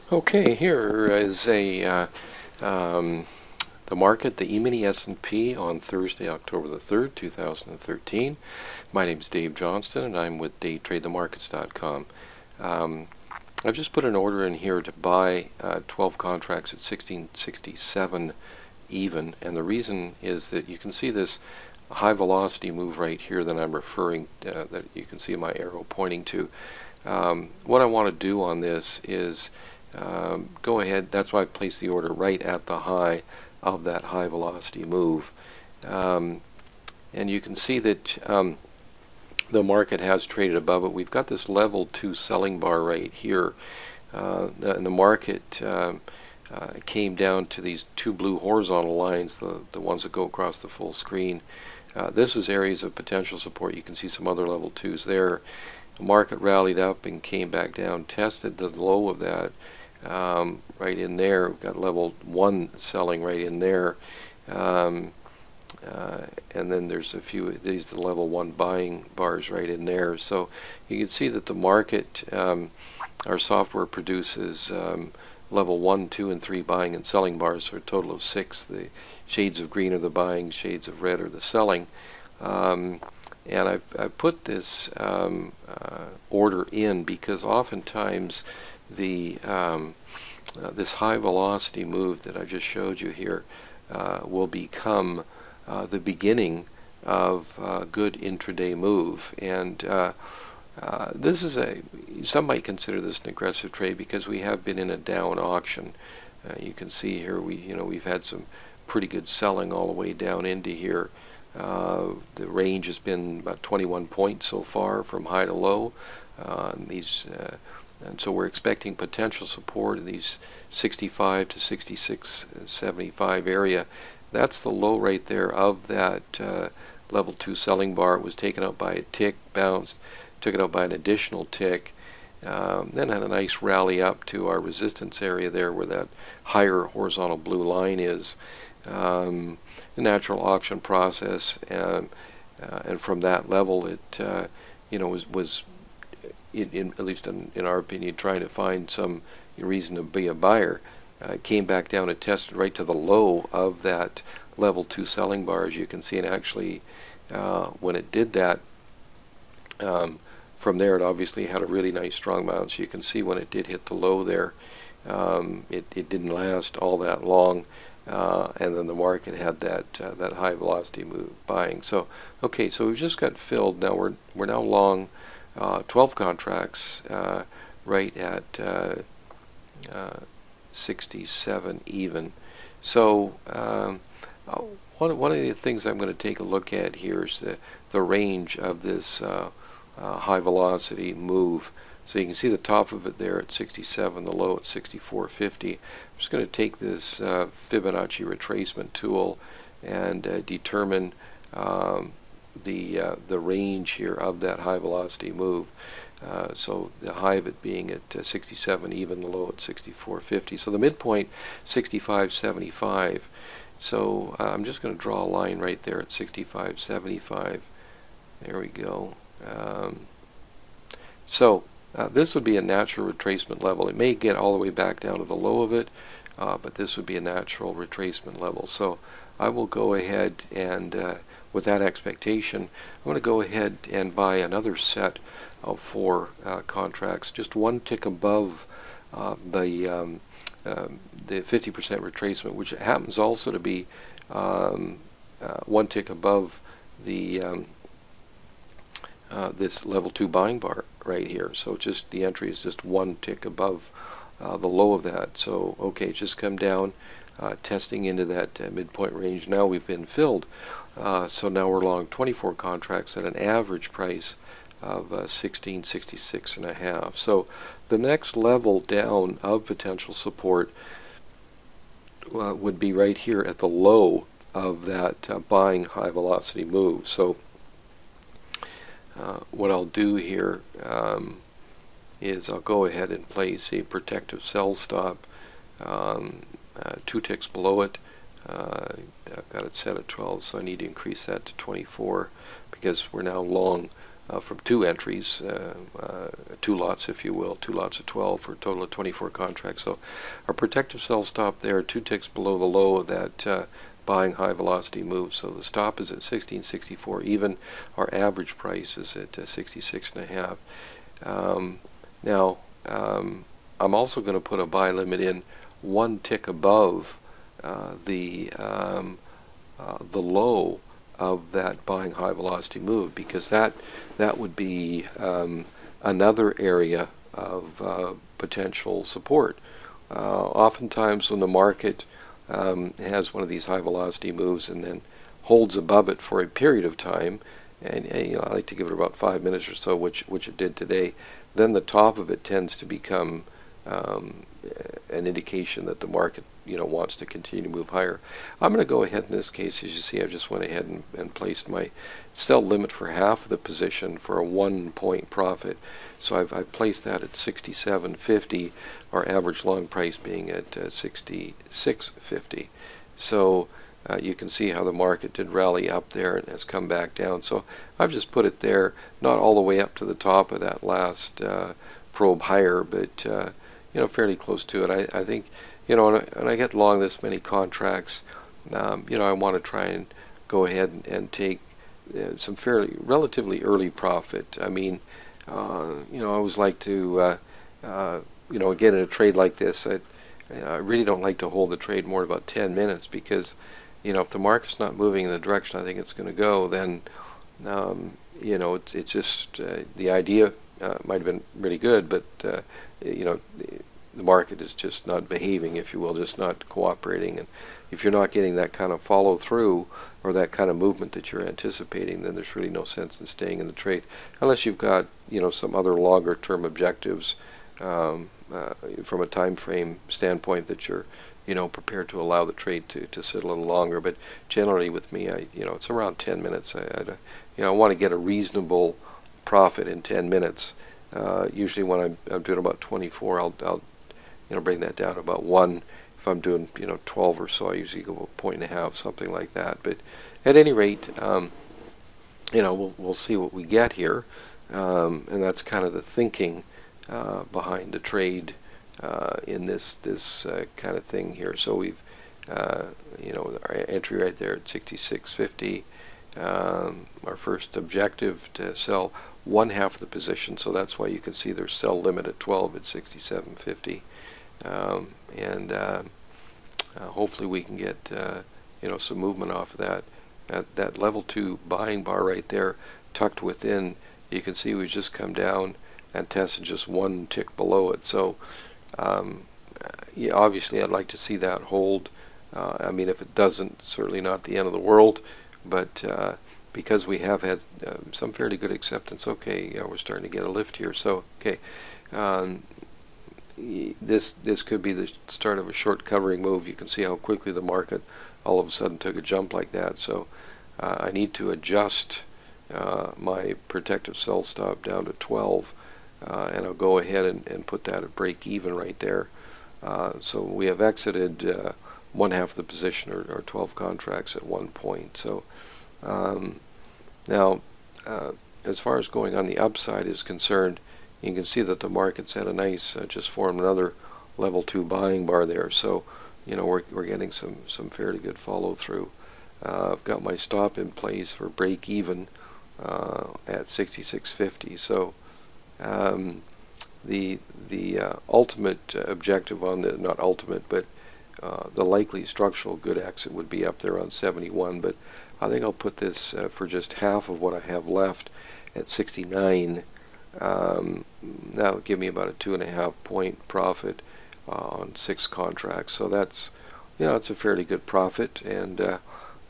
Okay, here is the market, the emini S&P on Thursday, October the 3rd, 2013. My name is Dave Johnston, and I'm with daytradethemarkets.com. I've just put an order in here to buy 12 contracts at 1667 even, and the reason is that you can see this high velocity move right here that I'm referring that you can see my arrow pointing to. What I want to do on this is go ahead. That's why I placed the order right at the high of that high velocity move. And you can see that the market has traded above it. We've got this level 2 selling bar right here. And the market came down to these two blue horizontal lines, the ones that go across the full screen. This is areas of potential support. You can see some other level 2s there. The market rallied up and came back down, tested the low of that right in there. We've got level 1 selling right in there. And then there's a few of these, the level 1 buying bars right in there. So you can see that the market, our software produces level 1, 2, and 3 buying and selling bars, so a total of 6. The shades of green are the buying, shades of red are the selling. And I've put this order in because oftentimes the this high velocity move that I just showed you here will become the beginning of a good intraday move. And this is some might consider this an aggressive trade because we have been in a down auction. You can see here we've had some pretty good selling all the way down into here. The range has been about 21 points so far from high to low. And so we're expecting potential support in these 65 to 66.75 area. That's the low right there of that level 2 selling bar. It was taken out by a tick, bounced, took it out by an additional tick, then had a nice rally up to our resistance area there where that higher horizontal blue line is. The natural auction process, and from that level it was at least in our opinion, trying to find some reason to be a buyer. It came back down and tested right to the low of that level 2 selling bar, as you can see, and actually when it did that, from there it obviously had a really nice strong bounce. You can see when it did hit the low there, it didn't last all that long, and then the market had that high velocity move buying. So okay, so we've just got filled. Now we're now long 12 contracts right at 67 even. So one of the things I'm going to take a look at here is the range of this high velocity move. So you can see the top of it there at 67, the low at 64.50. I'm just going to take this Fibonacci retracement tool and determine the range here of that high velocity move. So the high of it being at 67 even, the low at 64.50. So the midpoint 65.75. So I'm just going to draw a line right there at 65.75. There we go. So this would be a natural retracement level. It may get all the way back down to the low of it, but this would be a natural retracement level. So I will go ahead and with that expectation, I'm going to go ahead and buy another set of 4 contracts, just one tick above the 50% retracement, which happens also to be one tick above the this level 2 buying bar right here. So just the entry is just one tick above the low of that. So okay, it's just come down, testing into that midpoint range. Now we've been filled. So now we're long 24 contracts at an average price of 1666.5. So the next level down of potential support would be right here at the low of that buying high velocity move. So what I'll do here is I'll go ahead and place a protective sell stop 2 ticks below it. I've got it set at 12, so I need to increase that to 24 because we're now long from 2 entries, 2 lots, if you will, 2 lots of 12 for a total of 24 contracts. So our protective sell stop there, 2 ticks below the low of that buying high velocity move. So the stop is at 1664. Even our average price is at 66.5. Now I'm also going to put a buy limit in 1 tick above the low of that buying high velocity move, because that would be another area of potential support. Oftentimes when the market has one of these high velocity moves and then holds above it for a period of time, and I like to give it about 5 minutes or so, which it did today, then the top of it tends to become an indication that the market wants to continue to move higher. I'm going to go ahead in this case. As you see, I just went ahead and placed my sell limit for half of the position for a 1-point profit. So I've placed that at 67.50, our average long price being at 66.50. So you can see how the market did rally up there and has come back down. So I've just put it there, not all the way up to the top of that last probe higher, but fairly close to it. I think, when I get long this many contracts, I want to try and go ahead and take some relatively early profit. I mean, I always like to, get in a trade like this. I really don't like to hold the trade more than about 10 minutes, because, if the market's not moving in the direction I think it's going to go, then, it's just the idea might have been really good, but the market is just not behaving, if you will, just not cooperating. And if you're not getting that kind of follow through or that kind of movement that you're anticipating, then there's really no sense in staying in the trade, unless you've got some other longer term objectives from a time frame standpoint that you're prepared to allow the trade to sit a little longer. But generally with me, it's around 10 minutes. I want to get a reasonable profit in 10 minutes. Usually when I'm doing about 24, I'll bring that down to about 1. If I'm doing 12 or so, I usually go 1.5, something like that. But at any rate, we'll see what we get here, and that's kind of the thinking behind the trade in this kind of thing here. So we've our entry right there at 66.50. Our first objective to sell 1/2 of the position, so that's why you can see their sell limit at 12 at 67.50. And hopefully we can get some movement off of that. That level 2 buying bar right there, tucked within, you can see we've just come down and tested just 1 tick below it. So obviously I'd like to see that hold. I mean, if it doesn't, certainly not the end of the world, but because we have had some fairly good acceptance, okay, we're starting to get a lift here. So okay, this could be the start of a short covering move. You can see how quickly the market all of a sudden took a jump like that. So I need to adjust my protective sell stop down to 12, and I'll go ahead and put that at break even right there. So we have exited 1/2 of the position, or 12 contracts at 1 point. So now as far as going on the upside is concerned, you can see that the market's had a nice, just formed another level 2 buying bar there. So we're getting some fairly good follow through. I've got my stop in place for break even at 66.50. So the ultimate objective on the, not ultimate, but the likely structural good exit would be up there on 71. But I think I'll put this for just half of what I have left at 69. That'll give me about a 2.5 point profit on 6 contracts. So that's it's a fairly good profit. And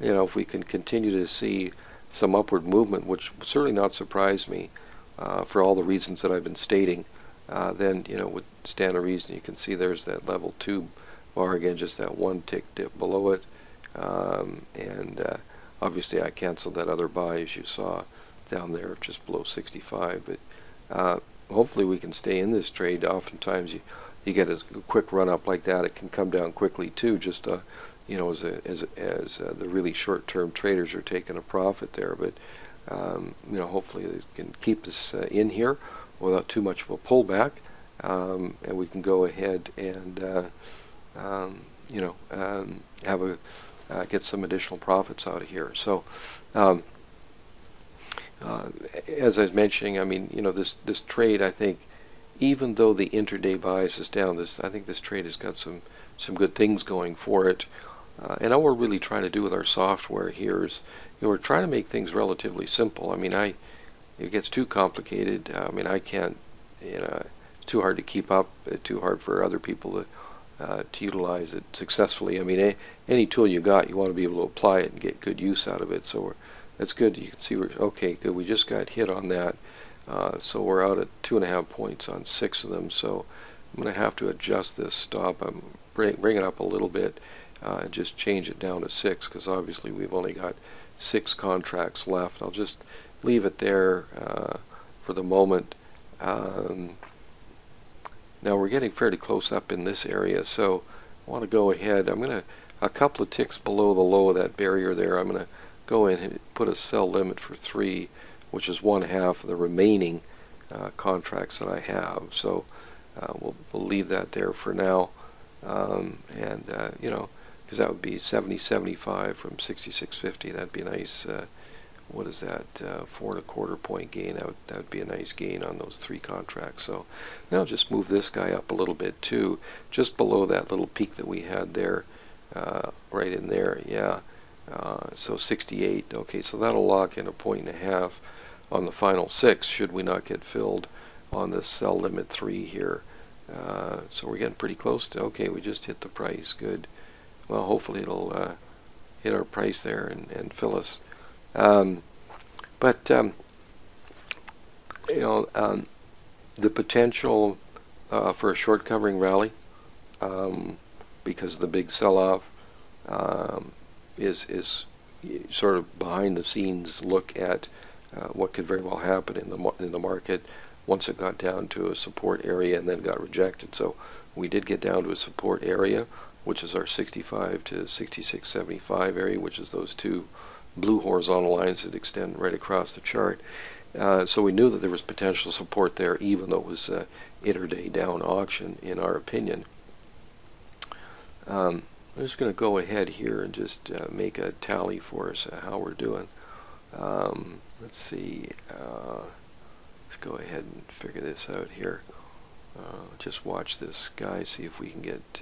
if we can continue to see some upward movement, which would certainly not surprise me for all the reasons that I've been stating, then would stand a reason. You can see there's that level 2 bar again, just that 1 tick dip below it, and obviously I canceled that other buy, as you saw down there, just below 65. But hopefully we can stay in this trade. Oftentimes you get a quick run up like that, it can come down quickly too, just as the really short-term traders are taking a profit there. But hopefully it can keep us in here without too much of a pullback, and we can go ahead and have a get some additional profits out of here. So. As I was mentioning, I mean, this trade, I think, even though the intraday bias is down, I think this trade has got some good things going for it. And all we're really trying to do with our software here is, we're trying to make things relatively simple. I mean, it gets too complicated. I mean, I can't, it's too hard to keep up. Too hard for other people to utilize it successfully. I mean, any tool you got, you want to be able to apply it and get good use out of it. So that's good. You can see okay, good. We just got hit on that. So we're out at 2.5 points on 6 of them. So I'm going to have to adjust this stop. I'm bring it up a little bit and just change it down to 6, because obviously we've only got 6 contracts left. I'll just leave it there for the moment. Now we're getting fairly close up in this area, so I want to go ahead. I'm going to, a couple of ticks below the low of that barrier there, I'm going to go in and put a sell limit for 3, which is 1/2 of the remaining contracts that I have. So we'll leave that there for now, because that would be 70.75 from 66.50. That'd be nice. What is that? 4.25 point gain. That would be a nice gain on those 3 contracts. So now I'll just move this guy up a little bit too, just below that little peak that we had there, right in there. Yeah. So 68. Okay, so that'll lock in 1.5 points on the final 6 should we not get filled on this sell limit 3 here. So we're getting pretty close to, okay, we just hit the price. Good. Well, hopefully it'll hit our price there and fill us. The potential for a short covering rally, because of the big sell-off, is sort of behind the scenes look at what could very well happen in the market once it got down to a support area and then got rejected. So we did get down to a support area, which is our 65 to 66.75 area, which is those 2 blue horizontal lines that extend right across the chart. So we knew that there was potential support there, even though it was an intraday down auction, in our opinion. I'm just going to go ahead here and just make a tally for us how we're doing. Let's see. Let's go ahead and figure this out here. Just watch this guy, see if we can get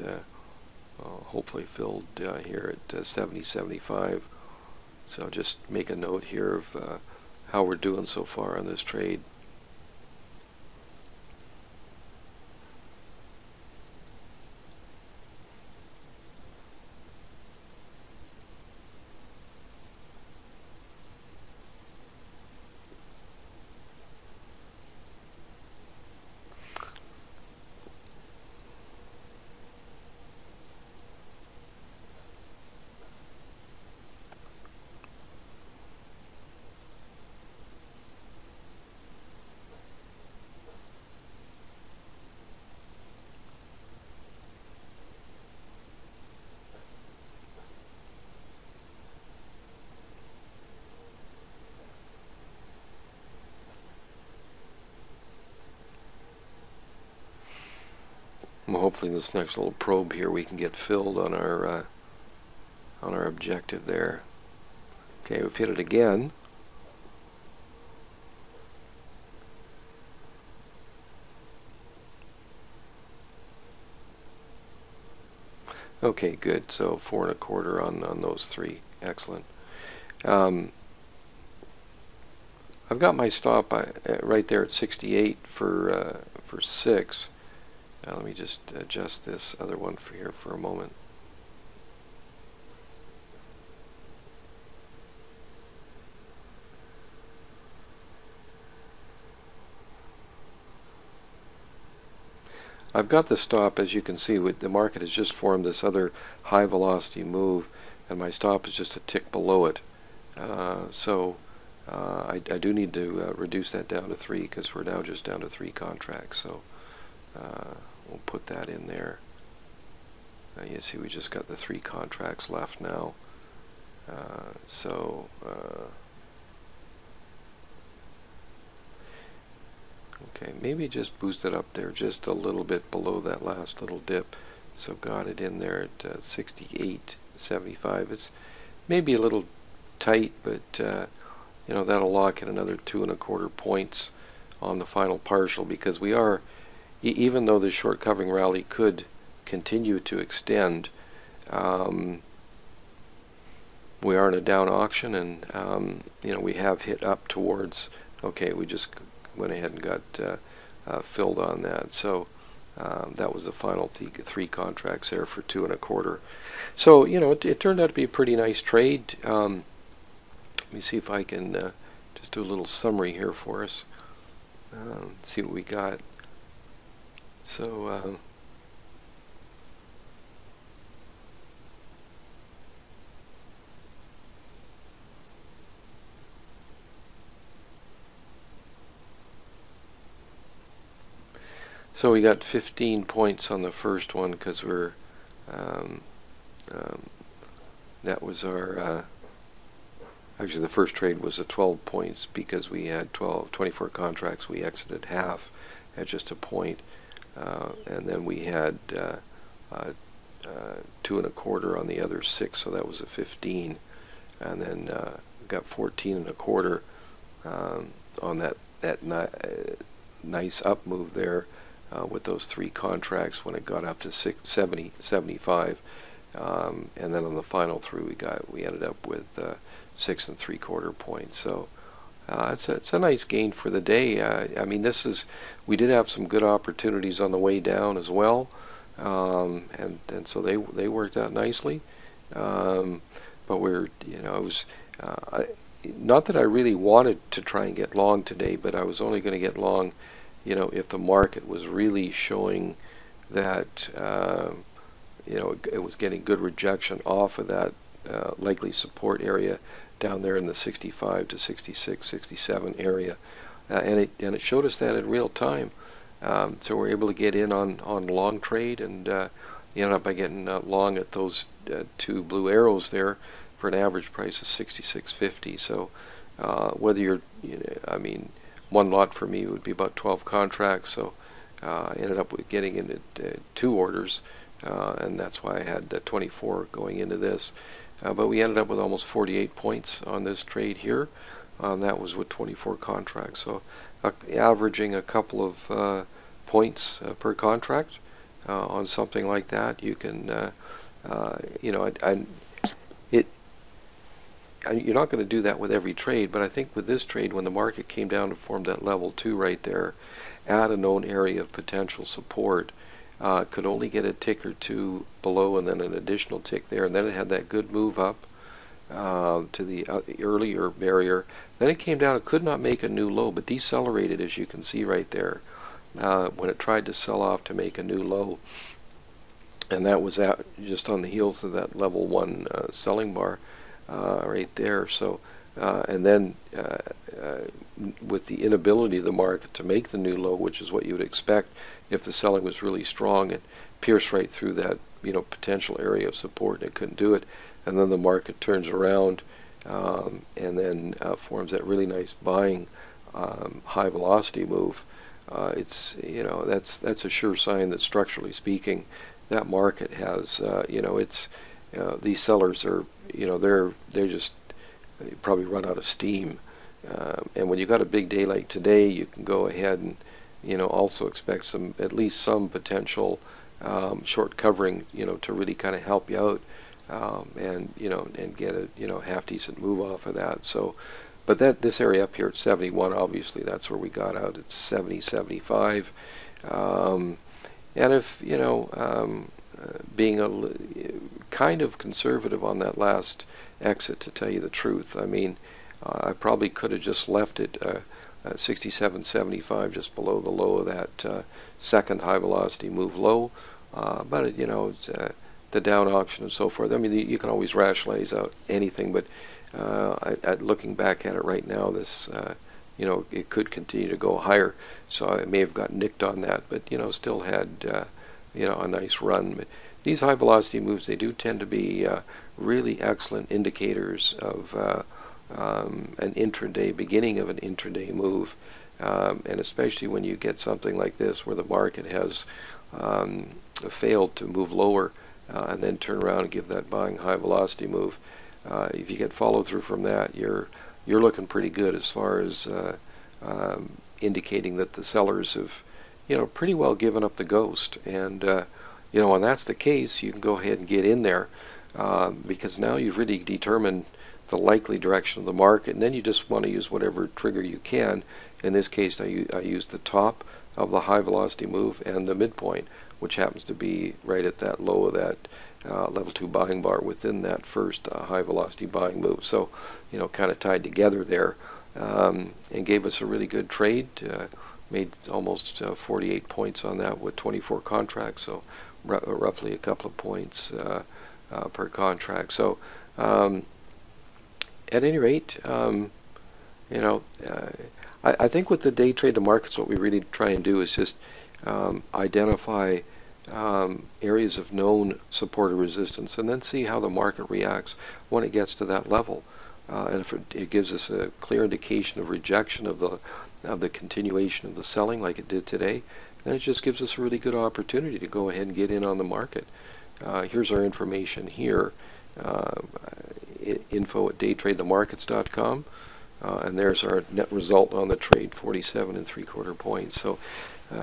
hopefully filled here at 70.75. So just make a note here of how we're doing so far on this trade. Well, hopefully this next little probe here we can get filled on our objective there. Okay, we've hit it again. Okay, good. So 4.25 on those 3. Excellent. I've got my stop right there at 68 for 6. Now let me just adjust this other one for here for a moment. I've got the stop, as you can see, the market has just formed this other high velocity move, and my stop is just a tick below it. I do need to reduce that down to 3, because we're now just down to 3 contracts. So we'll put that in there. You see, we just got the 3 contracts left now. Okay, maybe just boost it up there just a little bit below that last little dip. So got it in there at 68.75. It's maybe a little tight, but that'll lock in another 2.25 points on the final partial, because we are, even though the short covering rally could continue to extend, we are in a down auction, and we have hit up towards. Okay, we just went ahead and got filled on that. So that was the final three contracts there for 2.25. So it turned out to be a pretty nice trade. Let me see if I can just do a little summary here for us. See what we got. So so we got 15 points on the first one, because we're um, that was our actually the first trade was a 12 points, because we had 24 contracts. We exited half at just a point, and then we had 2.25 on the other 6, so that was a 15, and then got 14.25 on that nice up move there with those 3 contracts when it got up to 75, and then on the final 3 we ended up with 6.75 points. So it's a nice gain for the day. I mean, we did have some good opportunities on the way down as well, and so they worked out nicely. But it was not that I really wanted to try and get long today, but I was only going to get long, if the market was really showing that it was getting good rejection off of that likely support area down there in the 65 to 66, 67 area, and it showed us that in real time. So we're able to get in on long trade, and ended up by getting long at those 2 blue arrows there for an average price of 66.50. So whether I mean, one lot for me would be about 12 contracts. So I ended up with getting into 2 orders, and that's why I had 24 going into this. But we ended up with almost 48 points on this trade here. That was with 24 contracts. So averaging a couple of points per contract on something like that, you can, you're not going to do that with every trade, but I think with this trade, when the market came down and formed that level 2 right there at a known area of potential support, could only get a tick or 2 below, and then an additional tick there, and then it had that good move up to the earlier barrier. Then it came down. It could not make a new low, but decelerated, as you can see right there, when it tried to sell off to make a new low, and that was just on the heels of that level 1 selling bar right there. So and then with the inability of the market to make the new low, which is what you would expect if the selling was really strong, it pierced right through that potential area of support, and it couldn't do it. And then the market turns around and then forms that really nice buying high velocity move. It's that's a sure sign that, structurally speaking, that market has these sellers are they're just probably run out of steam. And when you got a big day like today, you can go ahead and also expect at least some potential short covering to really kind of help you out, and get a half decent move off of that. So, but this area up here at 71, obviously that's where we got out. It's 70, 75, and if being kind of conservative on that last exit, to tell you the truth, I mean, I probably could have just left it 67.75, just below the low of that second high velocity move low, but it's the down option and so forth. I mean, you can always rationalize out anything, but looking back at it right now, this it could continue to go higher. So I may have got nicked on that, but still had a nice run. But these high velocity moves, they do tend to be really excellent indicators of an intraday, beginning of an intraday move. and especially when you get something like this where the market has failed to move lower and then turn around and give that buying high velocity move. If you get follow through from that, you're looking pretty good as far as indicating that the sellers have, pretty well given up the ghost. And when that's the case, you can go ahead and get in there because now you've really determined the likely direction of the market, and then you just want to use whatever trigger you can. In this case, I use the top of the high velocity move and the midpoint, which happens to be right at that low of that level 2 buying bar within that first high velocity buying move. So, kind of tied together there, and gave us a really good trade. Made almost 48 points on that with 24 contracts, so roughly a couple of points per contract. So at any rate, I think with the day trade the markets, what we really try and do is just identify areas of known support or resistance, and then see how the market reacts when it gets to that level. And if it gives us a clear indication of rejection of the continuation of the selling, like it did today, then it just gives us a really good opportunity to go ahead and get in on the market. Here's our information here. Info at daytradethemarkets.com, and there's our net result on the trade, 47 3/4 points. So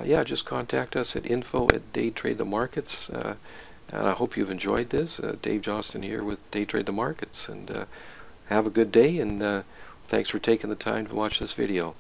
yeah, just contact us at info at daytradethemarkets, and I hope you've enjoyed this. Dave Johnston here with Day Trade the Markets, and have a good day, and thanks for taking the time to watch this video.